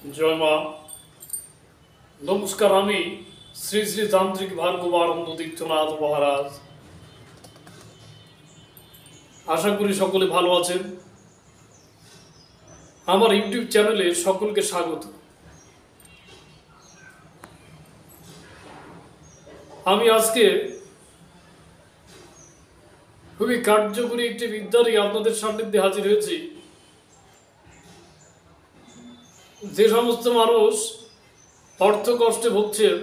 জয় মা। নমস্কার, আমি শ্রী শ্রী তান্ত্রিক ভার্গবানন্দ তীর্থনাথ মহারাজ। আশা করি সকলে ভালো আছেন। আমার ইউটিউব চ্যানেলে সকলকে স্বাগত। আমি আজকে খুবই কার্যকরী একটি বিদ্যা নিয়ে আপনাদের সান্নিধ্যে হাজির হয়েছি। যে সমস্ত মানুষ অর্থ কষ্টে ভুগছেন,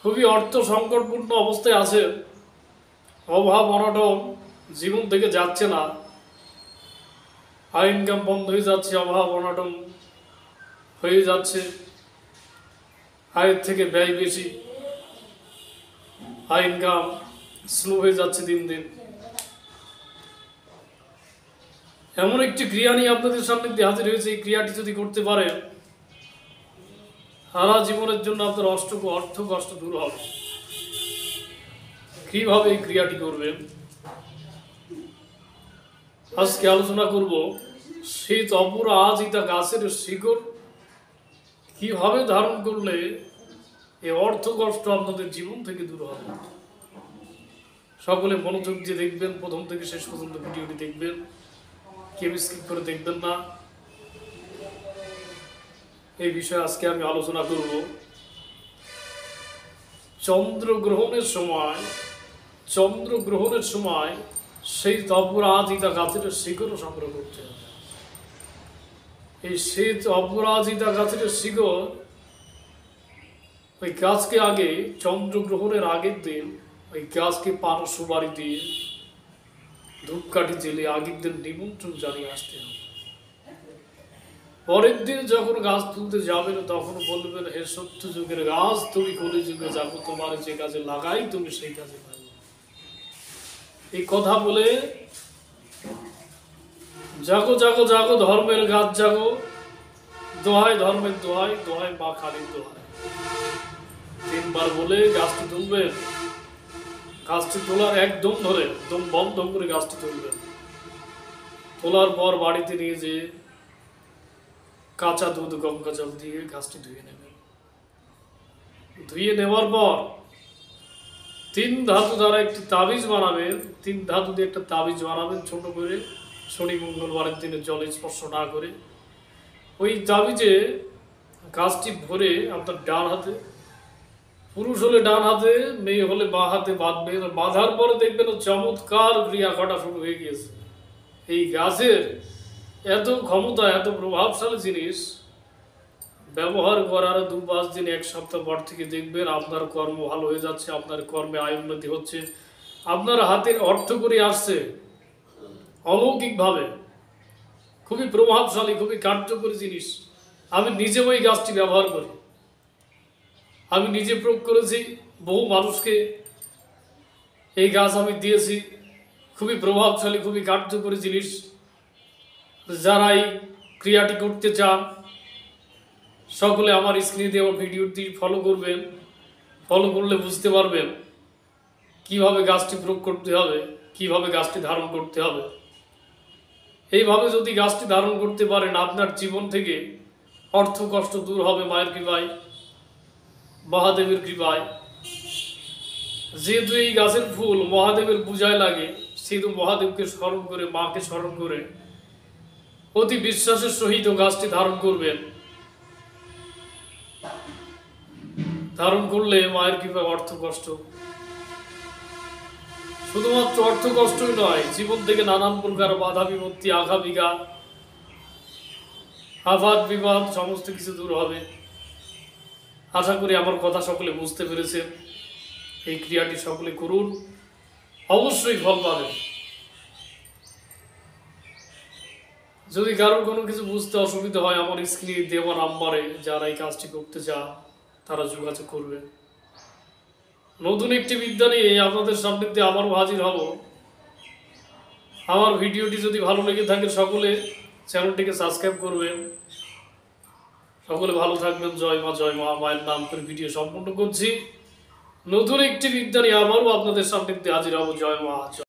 খুবই অর্থ সংকটপূর্ণ অবস্থায় আছে, অভাব অনটন জীবন থেকে যাচ্ছে না, আয় ইনকাম বন্ধ হয়ে যাচ্ছে, অভাব অনটন হয়ে যাচ্ছে, আয়ের থেকে ব্যয় বেশি, আয় ইনকাম স্লো হয়ে যাচ্ছে দিন দিন, এমন একটি ক্রিয়া নিয়ে আপনাদের সামনে হাজির হয়েছে। এই ক্রিয়াটি যদি করতে পারেন, সারা জীবনের জন্য আপনার অর্থ কষ্ট দূর হবে। কিভাবে এই ক্রিয়াটি করবেন আজকে আলোচনা করব। শীত অপরাজিতা গাছের শিকড় কিভাবে ধারণ করলে এই অর্থ কষ্ট আপনাদের জীবন থেকে দূর হবে। সকলে মনোযোগ দিয়ে দেখবেন, প্রথম থেকে শেষ পর্যন্ত ভিডিওটি দেখবেন, কেউ স্কিপ করে দেখবেন না। এই বিষয়ে আজকে আমি আলোচনা করব। চন্দ্রগ্রহণের সময় সেই অপরাজিতা গাছের শিকড় সংগ্রহ করতে হবে। এই শীত অপরাজিতা গাছের শিকড়, ওই গাছকে আগে চন্দ্রগ্রহণের আগের দিন ওই গাছকে পান সুপারি দিয়ে ধূপকাঠি জেলে আগের দিন নিমন্ত্রণ জানিয়ে আসতে হবে। পরের দিন যখন গাছ তুলতে যাবেন তখন বলবেন, হে সত্য যুগের গাছ, তুমি কলি যুগে যাবো, তোমার যে কাজে লাগাই তুমি সেই কাজে লাগাই। এই কথা বলে জাগো জাগো জাগো ধর্মের গাছ জাগো, দোহাই ধর্মের দোহাই, দোহাই মা কালীর দোহাই, তিনবার বলে গাছটি তুলবেন। গাছটি তোলার একদম ধরে একদম বন্ধ করে গাছটি তুলবেন। তোলার পর বাড়িতে নিয়ে যেয়ে কাঁচা দুধ গঙ্গা জল দিয়ে গাছটি ধুয়ে নেবেন। ধুয়ে নেওয়ার পর 3 ধাতু দ্বারা একটি তাবিজ বানাবেন। 3 ধাতু দিয়ে একটা তাবিজ বানাবেন ছোট করে, শনি মঙ্গলবারের দিনে জলে স্পর্শ না করে। ওই তাবিজে গাছটি ভরে আপনার ডান হাতে, পুরুষ হলে ডান হাতে, মেয়ে হলে বাঁ হাতে বাঁধবেন। বাঁধার পরে দেখবেন চমৎকার ক্রিয়া ঘটা শুরু হয়ে গিয়েছে। এই গাছের এত ক্ষমতা, এত প্রভাবশালী জিনিস, ব্যবহার করার 2-5 দিন, 1 সপ্তাহ পর থেকে দেখবেন আপনার কর্ম ভালো হয়ে যাচ্ছে, আপনার কর্মে আয় উন্নতি হচ্ছে, আপনার হাতের অর্থ করে আসছে অলৌকিকভাবে। খুবই প্রভাবশালী, খুবই কার্যকরী জিনিস। আমি নিজে ওই গাছটি ব্যবহার করি, আমি নিজে প্রয়োগ করেছি, বহু মানুষকে এই গাছ আমি দিয়েছি। খুবই প্রভাবশালী, খুবই কার্যকরী জিনিস। যারা এই ক্রিয়াটি করতে চান সকলে আমার স্ক্রিনে দেওয়া ভিডিওটি ফলো করবেন। ফলো করলে বুঝতে পারবেন কিভাবে গাছটি প্রয়োগ করতে হবে, কিভাবে গাছটি ধারণ করতে হবে। এইভাবে যদি গাছটি ধারণ করতে পারেন, আপনার জীবন থেকে অর্থ কষ্ট দূর হবে মায়ের কৃপায়, মহাদেবের কৃপায়। যেহেতু এই গাছের ফুল মহাদেবের পূজায় লাগে, সেহেতু মহাদেবকে স্মরণ করে, মাকে স্মরণ করে অতি বিশ্বাসের সহিত গাছটি ধারণ করবেন। ধারণ করলে মায়ের কৃপায় অর্থ কষ্ট, শুধুমাত্র অর্থ কষ্টই নয়, জীবন থেকে নানান প্রকার বাধা বিপত্তি, আঘা বিঘা, আঘাত বিবাদ সমস্ত কিছু দূর হবে। আশা করি আমার কথা সকলে বুঝতে পেরেছেন। এই ক্রিয়াটি সকলে করুন, অবশ্যই ফল পাবেন। যদি কারোর কোনো কিছু বুঝতে অসুবিধা হয়, আমার স্ক্রিনে দেওয়া নাম্বারে যারা এই কাজটি করতে চান তারা যোগাযোগ করবে। নতুন একটি বিদ্যা নিয়ে আপনাদের সামনে আবারও হাজির হব। আমার ভিডিওটি যদি ভালো লেগে থাকে সকলে চ্যানেলটিকে সাবস্ক্রাইব করবেন। সকলে ভালো থাকবেন। জয় মা, জয় মা। মায়ের নাম করে ভিডিও সম্পূর্ণ করছি। নতুন একটি বিদ্যা নিয়ে আবারও আপনাদের সামনে হাজির হব। জয় মা।